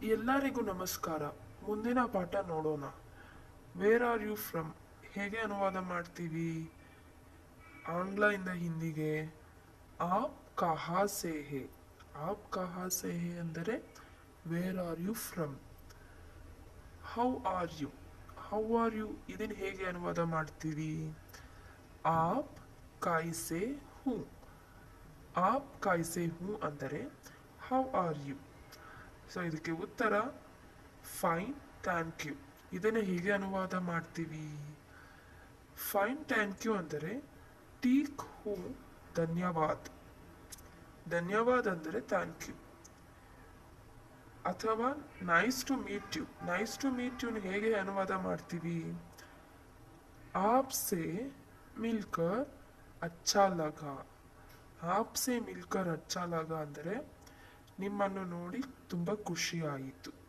ಎಲ್ಲರಿಗೂ ನಮಸ್ಕಾರ. ಮುಂದಿನ ಪಾಠ ನೋಡೋಣ. ವೇರ್ ಆರ್ ಯು ಫ್ರಮ್ ಹೇಗೆ ಅನುವಾದ ಮಾಡ್ತೀವಿ ಆಂಗ್ಲದಿಂದ ಹಿಂದಿಗೆ? ಆಪ್ ಕಹಾ ಸೆ ಹೇ. ಆಪ್ ಕಹಾ ಸೆ ಹೇ ಅಂದರೆ where are you from. How are you. How are you ಇದನ್ನು ಹೇಗೆ ಅನುವಾದ ಮಾಡ್ತೀವಿ? ಆಪ್ ಕಾಯ್ಸೆ ಹೂ. ಆಪ್ ಕಾಯ್ಸೆ ಹೂ ಅಂದರೆ ಹೌ ಆರ್ ಯು. ಸೊ ಇದಕ್ಕೆ ಉತ್ತರ ಫೈನ್ ಥ್ಯಾಂಕ್ ಯು. ಇದನ್ನು ಹೇಗೆ ಅನುವಾದ ಮಾಡ್ತೀವಿ? ಫೈನ್ ಥ್ಯಾಂಕ್ ಯು ಅಂದರೆ ಟೀಕ್ ಹೂ ಧನ್ಯವಾದ್. ಧನ್ಯವಾದ್ ಅಂದರೆ ಥ್ಯಾಂಕ್ ಯು. ಅಥವಾ nice to meet you. Nice to meet ಯುನ ಹೇಗೆ ಅನುವಾದ ಮಾಡ್ತೀವಿ? ಆಪ್ ಸೆ ಮಿಲ್ಕರ್ ಅಚ್ಚಾ ಲಗಾ. ಆಪ್ ಸೆ ಮಿಲ್ಕರ್ ಅಚ್ಚಾ ಲಗಾ ಅಂದರೆ ನಿಮ್ಮನ್ನು ನೋಡಿ ತುಂಬ ಖುಷಿ ಆಯಿತು.